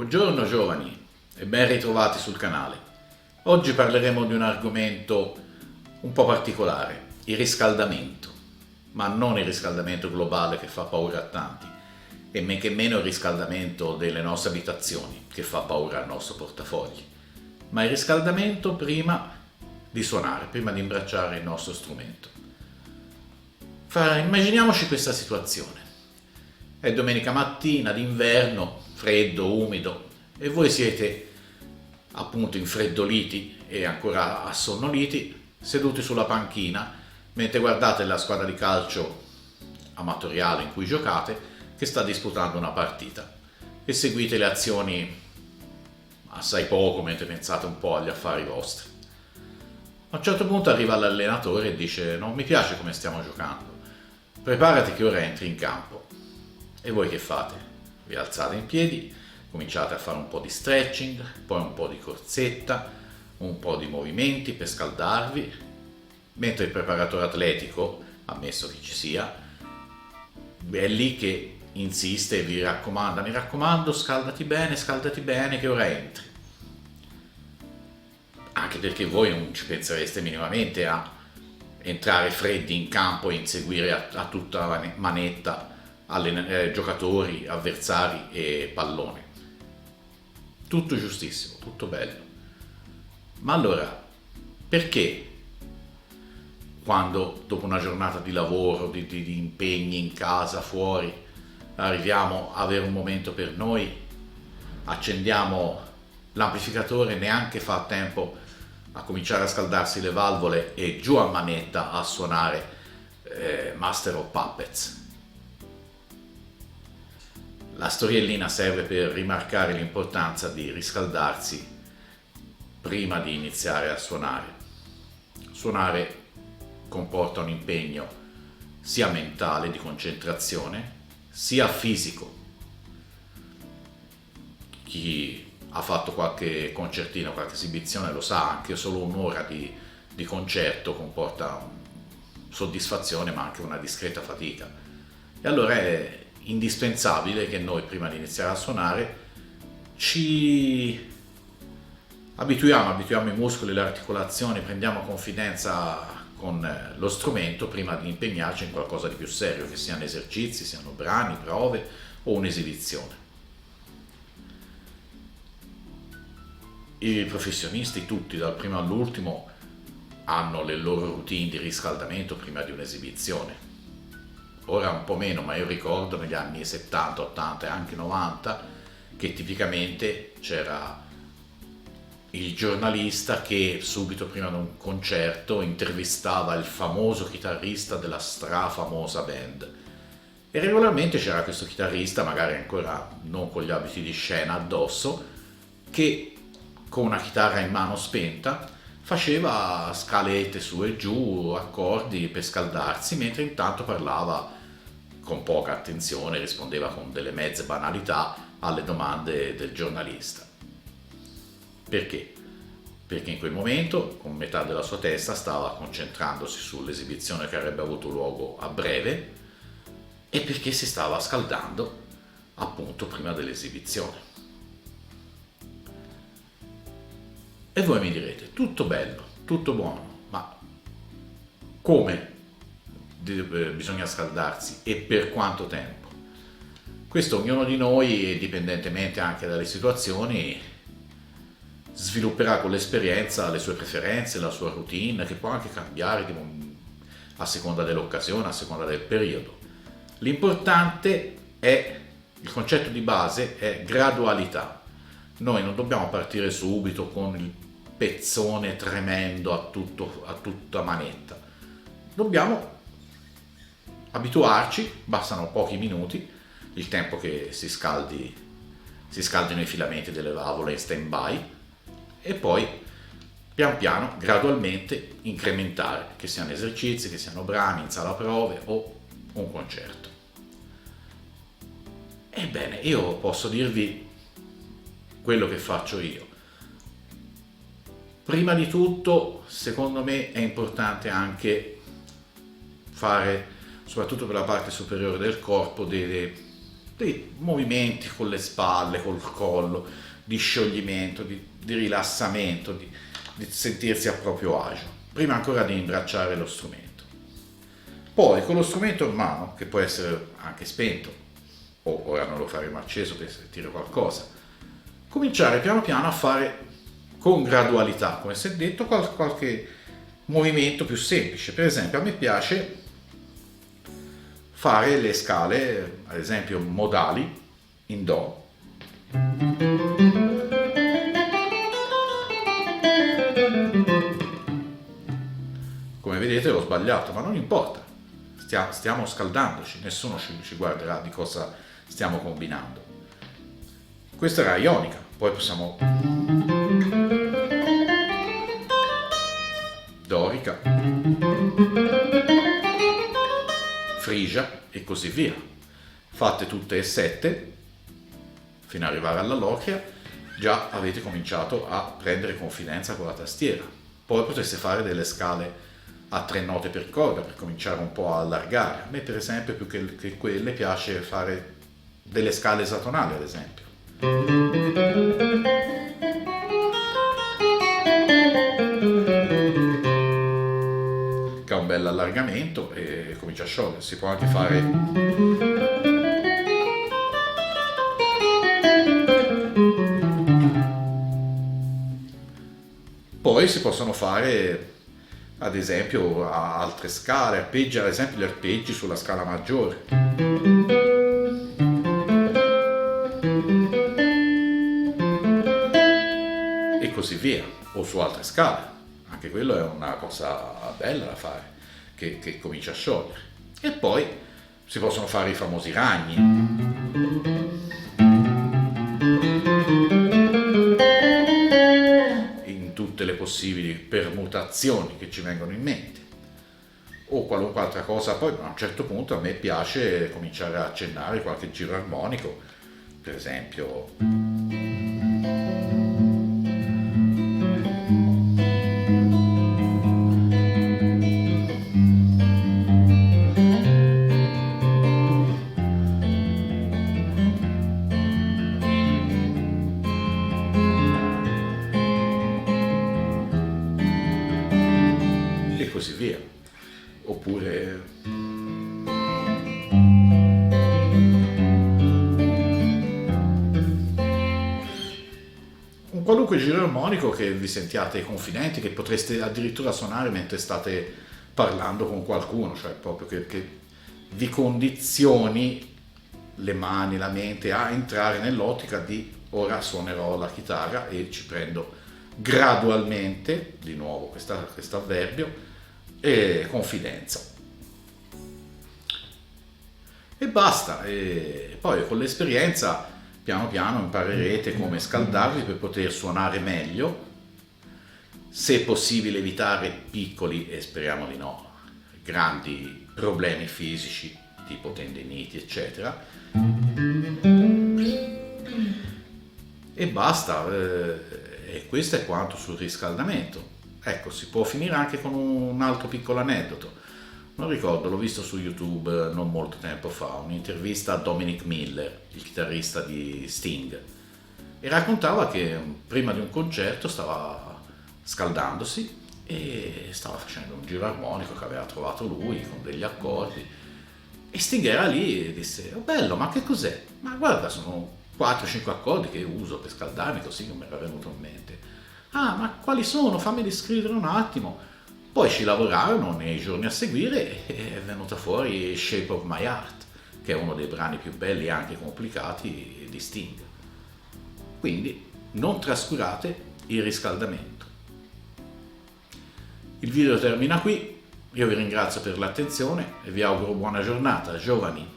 Buongiorno giovani e ben ritrovati sul canale. Oggi parleremo di un argomento un po' particolare, il riscaldamento, ma non il riscaldamento globale che fa paura a tanti e men che meno il riscaldamento delle nostre abitazioni che fa paura al nostro portafogli, ma il riscaldamento prima di suonare, prima di imbracciare il nostro strumento. Immaginiamoci questa situazione. È domenica mattina d'inverno, freddo, umido, e voi siete appunto infreddoliti e ancora assonnoliti, seduti sulla panchina, mentre guardate la squadra di calcio amatoriale in cui giocate, che sta disputando una partita, e seguite le azioni assai poco mentre pensate un po' agli affari vostri. A un certo punto arriva l'allenatore e dice: non mi piace come stiamo giocando, preparati che ora entri in campo. E voi che fate? Vi alzate in piedi, cominciate a fare un po' di stretching, poi un po' di corsetta, un po' di movimenti per scaldarvi, mentre il preparatore atletico, ammesso che ci sia, è lì che insiste e vi raccomanda: mi raccomando, scaldati bene che ora entri. Anche perché voi non ci pensereste minimamente a entrare freddi in campo e inseguire a tutta manetta giocatori, avversari e pallone. Tutto giustissimo, tutto bello. Ma allora, perché quando dopo una giornata di lavoro, di impegni in casa, fuori, arriviamo a avere un momento per noi, accendiamo l'amplificatore, neanche fa tempo a cominciare a scaldarsi le valvole e giù a manetta a suonare Master of Puppets? La storiellina serve per rimarcare l'importanza di riscaldarsi prima di iniziare a suonare. Suonare comporta un impegno sia mentale, di concentrazione, sia fisico. Chi ha fatto qualche concertino, qualche esibizione lo sa, anche solo un'ora di concerto comporta soddisfazione ma anche una discreta fatica. E allora è indispensabile che noi prima di iniziare a suonare ci abituiamo i muscoli, le articolazioni, prendiamo confidenza con lo strumento prima di impegnarci in qualcosa di più serio, che siano esercizi, siano brani, prove o un'esibizione. I professionisti tutti, dal primo all'ultimo, hanno le loro routine di riscaldamento prima di un'esibizione. Ora un po' meno, ma io ricordo negli anni 70, 80 e anche 90 che tipicamente c'era il giornalista che subito prima di un concerto intervistava il famoso chitarrista della strafamosa band. E regolarmente c'era questo chitarrista, magari ancora non con gli abiti di scena addosso, che con una chitarra in mano spenta faceva scalette su e giù, accordi per scaldarsi, mentre intanto parlava con poca attenzione, rispondeva con delle mezze banalità alle domande del giornalista. Perché? Perché in quel momento, con metà della sua testa, stava concentrandosi sull'esibizione che avrebbe avuto luogo a breve, e perché si stava scaldando appunto prima dell'esibizione. E voi mi direte: tutto bello, tutto buono, ma come bisogna scaldarsi e per quanto tempo? Questo ognuno di noi, dipendentemente anche dalle situazioni, svilupperà con l'esperienza le sue preferenze, la sua routine, che può anche cambiare a seconda dell'occasione, a seconda del periodo. L'importante è, il concetto di base è gradualità. Noi non dobbiamo partire subito con il pezzone tremendo a tutta manetta. Dobbiamo abituarci, bastano pochi minuti, il tempo che si scaldino i filamenti delle valvole in stand-by, e poi pian piano, gradualmente incrementare, che siano esercizi, che siano brani in sala prove o un concerto. Ebbene, io posso dirvi quello che faccio io. Prima di tutto, secondo me, è importante anche fare, soprattutto per la parte superiore del corpo, delle dei movimenti con le spalle, col collo, di scioglimento, di rilassamento, di sentirsi a proprio agio, prima ancora di imbracciare lo strumento. Poi con lo strumento in mano, che può essere anche spento, o ora non lo faremo acceso per sentire qualcosa, cominciare piano piano a fare con gradualità, come si è detto, qualche movimento più semplice. Per esempio, a me piace fare le scale, ad esempio modali, in Do. Come vedete l'ho sbagliato, ma non importa, stiamo scaldandoci, nessuno ci guarderà di cosa stiamo combinando. Questa era ionica, poi possiamo dorica, frigia e così via. Fatte tutte e 7 fino ad arrivare alla locria, già avete cominciato a prendere confidenza con la tastiera. Poi potreste fare delle scale a 3 note per corda per cominciare un po' a allargare. A me per esempio più che quelle piace fare delle scale esatonali, ad esempio. Che ha un bel allargamento e comincia a sciogliersi. Si può anche fare poi si possono fare ad esempio altre scale, arpeggi, ad esempio gli arpeggi sulla scala maggiore. E così via, o su altre scale. Anche quello è una cosa bella da fare, che comincia a sciogliere. E poi si possono fare i famosi ragni. Tutte le possibili permutazioni che ci vengono in mente, o qualunque altra cosa. Poi a un certo punto a me piace cominciare a accennare qualche giro armonico, per esempio e così via. Oppure un qualunque giro armonico che vi sentiate confidenti, che potreste addirittura suonare mentre state parlando con qualcuno, cioè proprio che vi condizioni le mani, la mente a entrare nell'ottica di ora suonerò la chitarra e ci prendo gradualmente, di nuovo questo avverbio, e confidenza. E basta, e poi con l'esperienza piano piano imparerete come scaldarvi per poter suonare meglio, se è possibile evitare piccoli, e speriamo di no, grandi problemi fisici tipo tendiniti eccetera. E basta, e questo è quanto sul riscaldamento. Ecco, si può finire anche con un altro piccolo aneddoto. Non ricordo, l'ho visto su YouTube non molto tempo fa, un'intervista a Dominic Miller, il chitarrista di Sting, e raccontava che prima di un concerto stava scaldandosi e stava facendo un giro armonico che aveva trovato lui con degli accordi, e Sting era lì e disse: "Oh bello, ma che cos'è?" "Ma guarda, sono 4-5 accordi che uso per scaldarmi, così che mi era venuto in mente." "Ah, ma quali sono? Fammi descrivere un attimo." Poi ci lavorarono nei giorni a seguire e è venuta fuori Shape of My Heart, che è uno dei brani più belli e anche complicati di Sting. Quindi non trascurate il riscaldamento. Il video termina qui, io vi ringrazio per l'attenzione e vi auguro buona giornata, giovani.